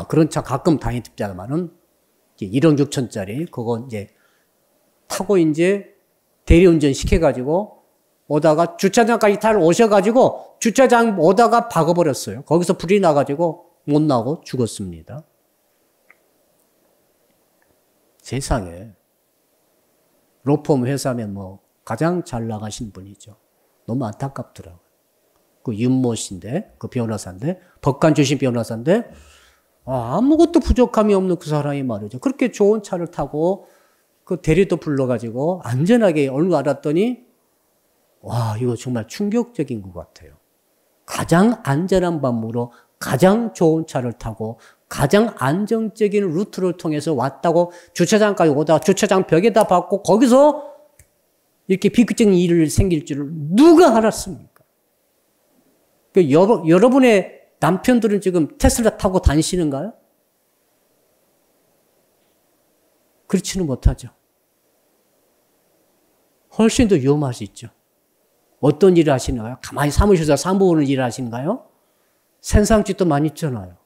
그런 차 가끔 다니잖아만은 1억 6천짜리 그거 이제 타고 이제 대리운전 시켜가지고 오다가 주차장까지 타러 오셔가지고 주차장 오다가 박아버렸어요. 거기서 불이 나가지고 못 나오고 죽었습니다. 세상에 로펌 회사면 뭐 가장 잘 나가신 분이죠. 너무 안타깝더라고요. 그 윤모 씨인데, 그 변호사인데, 법관 출신 변호사인데, 아무것도 부족함이 없는 그 사람이 말이죠. 그렇게 좋은 차를 타고 그 대리도 불러가지고 안전하게 얼마 알았더니 와, 이거 정말 충격적인 것 같아요. 가장 안전한 방법으로 가장 좋은 차를 타고 가장 안정적인 루트를 통해서 왔다고 주차장까지 오다가 주차장 벽에다 박고 거기서 이렇게 비극적인 일이 생길 줄을 누가 알았습니까? 여러분의 남편들은 지금 테슬라 타고 다니시는가요? 그렇지는 못하죠. 훨씬 더 위험할 수 있죠. 어떤 일을 하시는가요? 가만히 사무실에서 사무 보는 일을 하시는가요? 생상짓도 많이 있잖아요.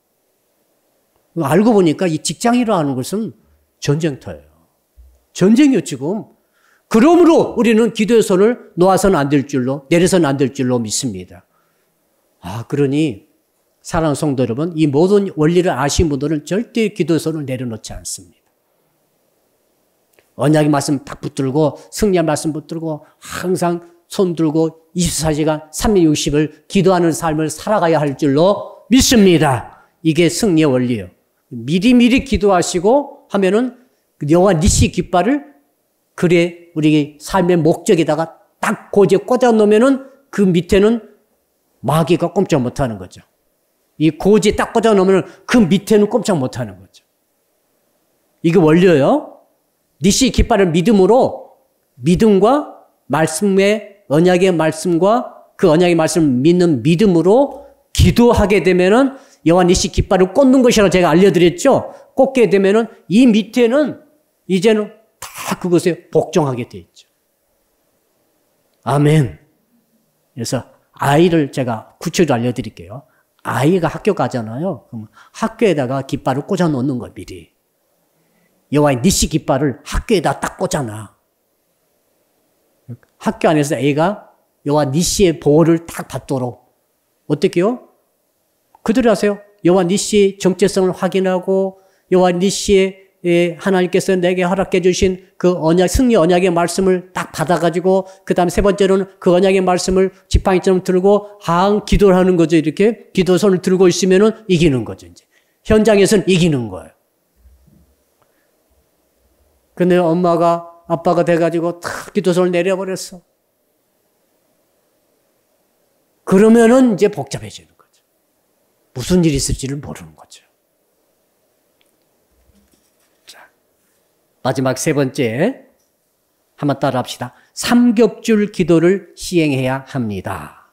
알고 보니까 이 직장이라는 것은 전쟁터예요. 전쟁이요, 지금. 그러므로 우리는 기도의 손을 놓아서는 안 될 줄로, 내려서는 안 될 줄로 믿습니다. 그러니, 사랑하는 성도 여러분, 이 모든 원리를 아신 분들은 절대 기도의 손을 내려놓지 않습니다. 언약의 말씀 딱 붙들고, 승리의 말씀 붙들고, 항상 손 들고 24시간 360을 기도하는 삶을 살아가야 할 줄로 믿습니다. 이게 승리의 원리예요. 미리미리 기도하시고 하면은 여호와 니시 깃발을 그래 우리 삶의 목적에다가 딱 고지에 꽂아 놓으면은 그 밑에는 마귀가 꼼짝 못하는 거죠. 이 고지에 딱 꽂아 놓으면은 그 밑에는 꼼짝 못하는 거죠. 이게 원리예요. 니시 깃발을 믿음과 말씀의 언약의 말씀과 그 언약의 말씀을 믿는 믿음으로 기도하게 되면은 여호와 니시 깃발을 꽂는 것이라고 제가 알려드렸죠. 꽂게 되면은 이 밑에는 이제는 다 그것에 복종하게 돼 있죠. 아멘. 그래서 아이를 제가 구체적으로 알려드릴게요. 아이가 학교 가잖아요. 그럼 학교에다가 깃발을 꽂아 놓는 거예요, 미리. 여호와의 니시 깃발을 학교에다 딱 꽂아놔. 학교 안에서 애가 여호와 니시의 보호를 딱 받도록 어떻게요? 그대로 하세요. 여호와 니시의 정체성을 확인하고 여호와 니시의 하나님께서 내게 허락해 주신 그 언약, 승리 언약의 말씀을 딱 받아가지고 그 다음에 세 번째로는 그 언약의 말씀을 지팡이처럼 들고 기도를 하는 거죠. 이렇게 기도 손을 들고 있으면은 이기는 거죠. 이제 현장에서는 이기는 거예요. 근데 아빠가 돼가지고 탁 기도손을 내려버렸어. 그러면은 이제 복잡해지는 거죠. 무슨 일이 있을지를 모르는 거죠. 자, 마지막 세 번째. 한번 따라 합시다. 삼겹줄 기도를 시행해야 합니다.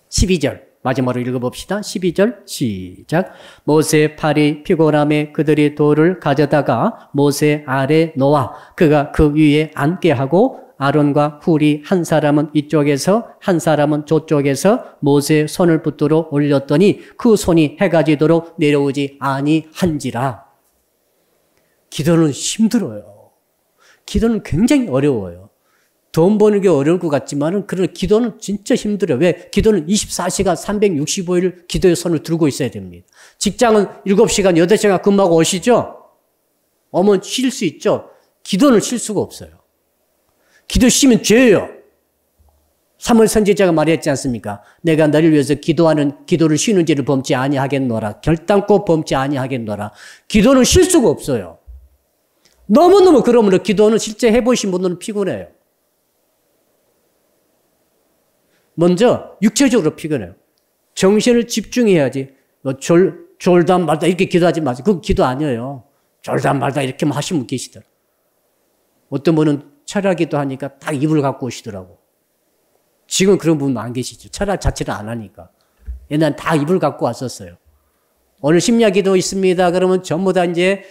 12절. 마지막으로 읽어봅시다. 12절 시작. 모세 팔이 피곤함에 그들이 돌을 가져다가 모세 아래 놓아 그가 그 위에 앉게 하고 아론과 훌이 한 사람은 이쪽에서 한 사람은 저쪽에서 모세의 손을 붙들어 올렸더니 그 손이 해가 지도록 내려오지 아니한지라. 기도는 힘들어요. 기도는 굉장히 어려워요. 돈 버는 게 어려울 것 같지만은 그러나 기도는 진짜 힘들어요. 왜? 기도는 24시간 365일 기도의 손을 들고 있어야 됩니다. 직장은 7시간, 8시간 근무하고 오시죠? 오면 쉴 수 있죠? 기도는 쉴 수가 없어요. 기도 쉬면 죄예요. 사무엘 선지자가 말했지 않습니까? 내가 너를 위해서 기도를 쉬는 죄를 범치 아니하겠노라. 결단코 범치 아니하겠노라. 기도는 쉴 수가 없어요. 너무너무 그러므로 기도는 실제 해보신 분들은 피곤해요. 먼저 육체적으로 피곤해요. 정신을 집중해야지. 졸다 말다 이렇게 기도하지 마세요. 그건 기도 아니에요. 졸다 말다 이렇게만 하시면 계시더라. 어떤 분은 철야기도 하니까 딱 이불 갖고 오시더라고. 지금 그런 분은 안 계시죠. 철야 자체를 안 하니까. 옛날엔 다 이불 갖고 왔었어요. 오늘 심야기도 있습니다. 그러면 전부 다 이제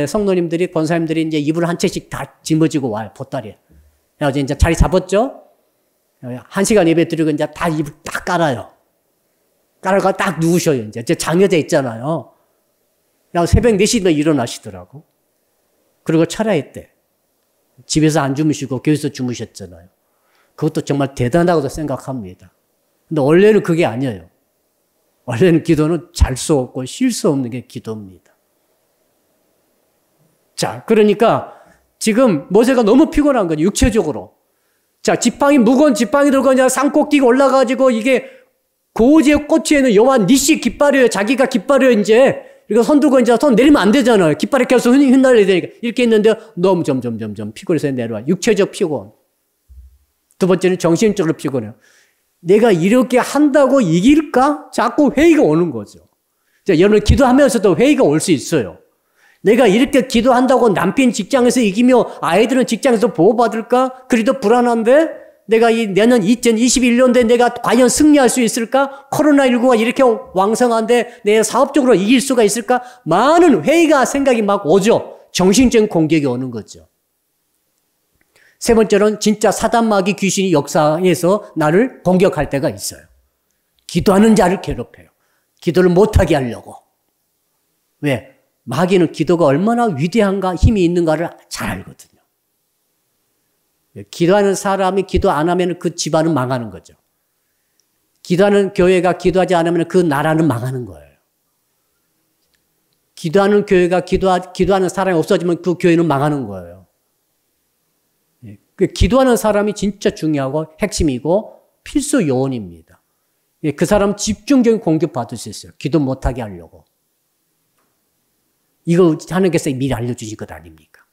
성도님들이, 권사님들이 이제 이불 한 채씩 다 짊어지고 와요. 보따리에. 그래서 이제 자리 잡았죠? 1시간 예배 드리고 이제 다 이불 딱 깔아요. 깔아가 딱 누우셔요. 이제 장여자 있잖아요. 그냥 새벽 4시에 일어나시더라고. 그리고 철야했대. 집에서 안 주무시고 교회에서 주무셨잖아요. 그것도 정말 대단하다고 생각합니다. 근데 원래는 그게 아니에요. 원래는 기도는 잘 수 없고 쉴 수 없는 게 기도입니다. 자, 그러니까 지금 모세가 너무 피곤한 거죠. 육체적으로. 자, 지팡이, 무거운 지팡이 들고 이제 산꼭대기 올라가지고 이게 고지의 꽃에는 여호와 니시 깃발이에요. 자기가 깃발이에요, 이제. 이거 손 들고 이제 손 내리면 안 되잖아요. 깃발이 계속 흩날려야 되니까. 이렇게 있는데 너무 점점 피곤해서 내려와. 육체적 피곤. 두 번째는 정신적으로 피곤해요. 내가 이렇게 한다고 이길까? 자꾸 회의가 오는 거죠. 자, 여러분 기도하면서도 회의가 올 수 있어요. 내가 이렇게 기도한다고 남편 직장에서 이기며 아이들은 직장에서 보호받을까? 그래도 불안한데 내가 이 내년 2021년도에 내가 과연 승리할 수 있을까? 코로나19가 이렇게 왕성한데 내 사업적으로 이길 수가 있을까? 많은 회의가 생각이 막 오죠. 정신적인 공격이 오는 거죠. 세 번째로는 진짜 사단마귀 귀신이 역사에서 나를 공격할 때가 있어요. 기도하는 자를 괴롭혀요. 기도를 못하게 하려고. 왜? 마귀는 기도가 얼마나 위대한가 힘이 있는가를 잘 알거든요. 기도하는 사람이 기도 안 하면 그 집안은 망하는 거죠. 기도하는 교회가 기도하지 않으면 그 나라는 망하는 거예요. 기도하는 교회가 기도하는 사람이 없어지면 그 교회는 망하는 거예요. 기도하는 사람이 진짜 중요하고 핵심이고 필수 요원입니다. 그 사람 집중적인 공격 받을 수 있어요. 기도 못하게 하려고. 이거 하나님께서 미리 알려주신 것 아닙니까?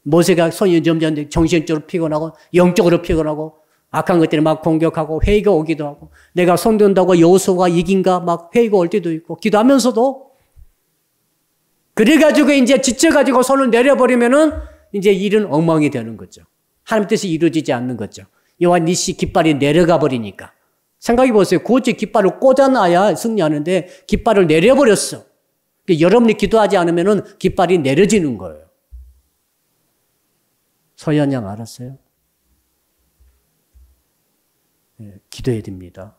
모세가 손이 점점 정신적으로 피곤하고 영적으로 피곤하고 악한 것들이 막 공격하고 회의가 오기도 하고 내가 손든다고 여호수아가 이긴가 막 회의가 올 때도 있고 기도하면서도 그래가지고 이제 지쳐가지고 손을 내려버리면은 이제 일은 엉망이 되는 거죠. 하나님 뜻이 이루어지지 않는 거죠. 여호와 니시 깃발이 내려가 버리니까. 생각해 보세요. 고지 깃발을 꽂아놔야 승리하는데 깃발을 내려버렸어. 여러분이 기도하지 않으면 깃발이 내려지는 거예요. 서현 양 알았어요? 네, 기도해야 됩니다.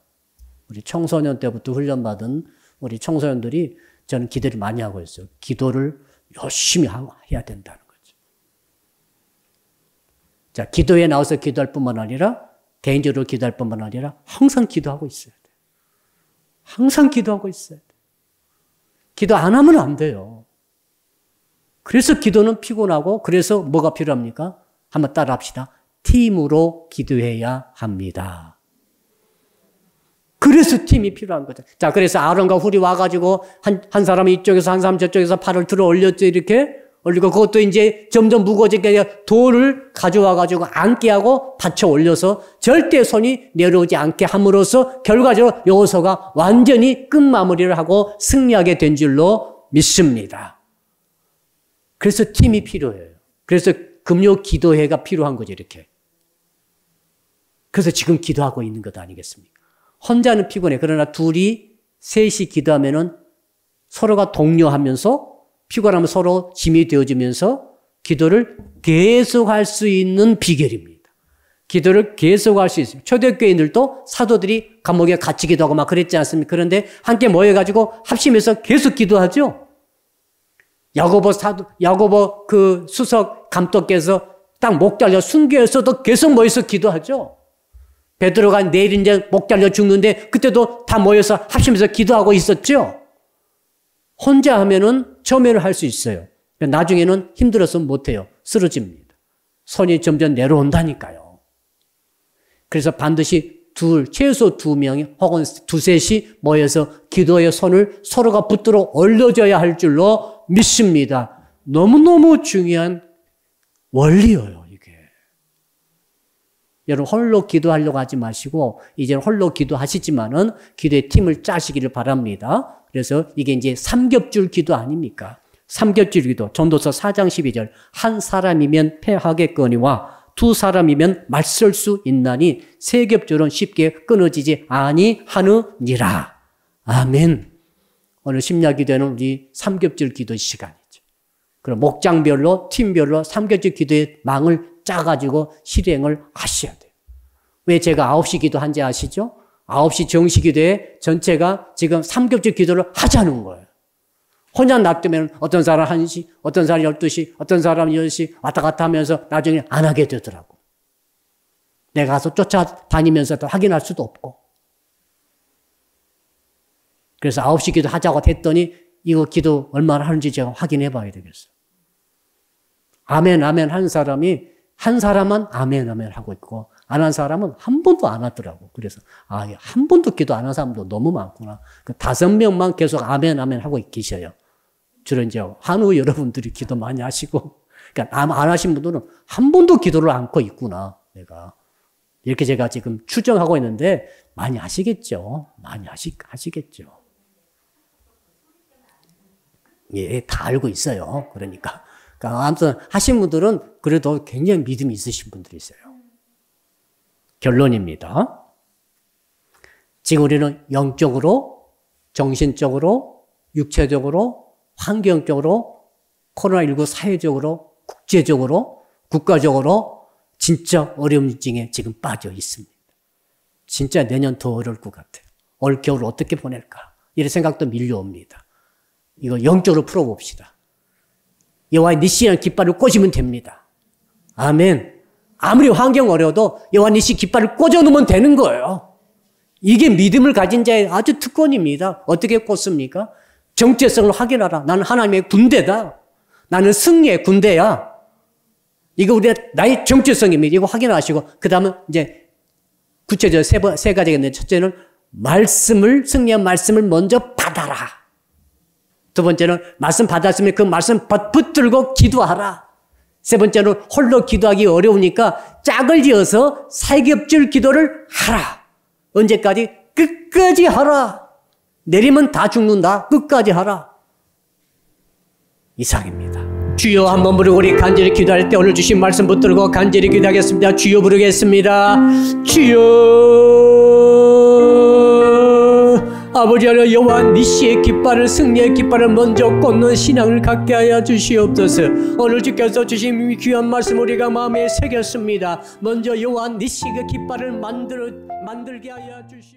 우리 청소년 때부터 훈련받은 우리 청소년들이 저는 기도를 많이 하고 있어요. 기도를 열심히 해야 된다는 거죠. 자, 기도에 나와서 기도할 뿐만 아니라 개인적으로 기도할 뿐만 아니라 항상 기도하고 있어야 돼요. 항상 기도하고 있어야 돼요. 기도 안 하면 안 돼요. 그래서 기도는 피곤하고 그래서 뭐가 필요합니까? 한번 따라 합시다. 팀으로 기도해야 합니다. 그래서 팀이 필요한 거죠. 자, 그래서 아론과 훌이 와가지고 한 사람이 이쪽에서 한 사람 저쪽에서 팔을 들어 올렸죠. 이렇게 올리고 그것도 이제 점점 무거워지니까 돌을 가져와가지고 앉게 하고 받쳐 올려서 절대 손이 내려오지 않게 함으로써 결과적으로 여호수아가 완전히 끝마무리를 하고 승리하게 된 줄로 믿습니다. 그래서 팀이 필요해요. 그래서 금요 기도회가 필요한 거죠, 이렇게. 그래서 지금 기도하고 있는 것 아니겠습니까? 혼자는 피곤해. 그러나 둘이, 셋이 기도하면은 서로가 독려하면서 피곤하면 서로 짐이 되어지면서 기도를 계속할 수 있는 비결입니다. 기도를 계속할 수 있어요. 초대교인들도 사도들이 감옥에 갇히기도 하고 막 그랬지 않습니까? 그런데 함께 모여가지고 합심해서 계속 기도하죠. 야고보 그 수석 감독께서 딱 목 잘려 순교해서도 계속 모여서 기도하죠. 베드로가 내일 이제 목 잘려 죽는데 그때도 다 모여서 합심해서 기도하고 있었죠. 혼자 하면은 처음에는 할 수 있어요. 나중에는 힘들어서 못해요. 쓰러집니다. 손이 점점 내려온다니까요. 그래서 반드시 최소 2명이 혹은 2~3이 모여서 기도의 손을 서로가 붙들어 올려줘야 할 줄로 믿습니다. 너무너무 중요한 원리예요, 이게. 여러분 홀로 기도하려고 하지 마시고 이제는 홀로 기도하시지만은 기도의 팀을 짜시기를 바랍니다. 그래서 이게 이제 삼겹줄 기도 아닙니까? 삼겹줄 기도. 전도서 4장 12절. 한 사람이면 패하겠거니와 두 사람이면 맞설 수 있나니 세 겹줄은 쉽게 끊어지지 아니하느니라. 아멘. 오늘 심야 기도에는 우리 삼겹줄 기도 시간이죠. 그럼 목장별로 팀별로 삼겹줄 기도의 망을 짜가지고 실행을 하셔야 돼요. 왜 제가 9시 기도한지 아시죠? 9시 정시 기도에 전체가 지금 삼겹줄 기도를 하자는 거예요. 혼자 놔두면 어떤 사람 1시, 어떤 사람 12시, 어떤 사람 10시 왔다 갔다 하면서 나중에 안 하게 되더라고. 내가 가서 쫓아다니면서 또 확인할 수도 없고. 그래서 9시 기도 하자고 했더니 이거 기도 얼마나 하는지 제가 확인해 봐야 되겠어요. 아멘, 아멘 하는 사람이 한 사람은 아멘, 아멘 하고 있고 안 한 사람은 한 번도 안 하더라고. 그래서 한 번도 기도 안 한 사람도 너무 많구나. 5명만 계속 아멘, 아멘 하고 계셔요. 주로 이제 한우 여러분들이 기도 많이 하시고 그러니까 안 하신 분들은 한 번도 기도를 않고 있구나. 내가 이렇게 제가 지금 추정하고 있는데 많이 하시겠죠. 많이 하시겠죠. 예, 다 알고 있어요. 그러니까 아무튼 하신 분들은 그래도 굉장히 믿음이 있으신 분들이 있어요. 결론입니다. 지금 우리는 영적으로, 정신적으로, 육체적으로, 환경적으로, 코로나19 사회적으로, 국제적으로, 국가적으로 진짜 어려운 중에 지금 빠져 있습니다. 진짜 내년 더 어려울 것 같아요. 올 겨울 어떻게 보낼까? 이런 생각도 밀려옵니다. 이거 영적으로 풀어봅시다. 여호와의 니시라는 깃발을 꽂으면 됩니다. 아멘. 아무리 환경 어려워도 여호와 니시 깃발을 꽂아놓으면 되는 거예요. 이게 믿음을 가진 자의 아주 특권입니다. 어떻게 꽂습니까? 정체성을 확인하라. 나는 하나님의 군대다. 나는 승리의 군대야. 이거 나의 정체성입니다. 이거 확인하시고 그 다음은 이제 구체적으로 세 가지가 있는데 첫째는 승리의 말씀을 먼저 받아라. 두 번째는 말씀 받았으면 그 말씀 붙들고 기도하라. 세 번째는 홀로 기도하기 어려우니까 짝을 지어서 살겹줄 기도를 하라. 언제까지? 끝까지 하라. 내리면 다 죽는다. 끝까지 하라. 이상입니다. 주여 한번 부르고 우리 간절히 기도할 때 오늘 주신 말씀 붙들고 간절히 기도하겠습니다. 주여 부르겠습니다. 주여 아버지 하나님 여호와 니시의 깃발을 승리의 깃발을 먼저 꽂는 신앙을 갖게 하여 주시옵소서. 오늘 주께서 주신 귀한 말씀 우리가 마음에 새겼습니다. 먼저 여호와 니시의 깃발을 만들게 하여 주시옵소서.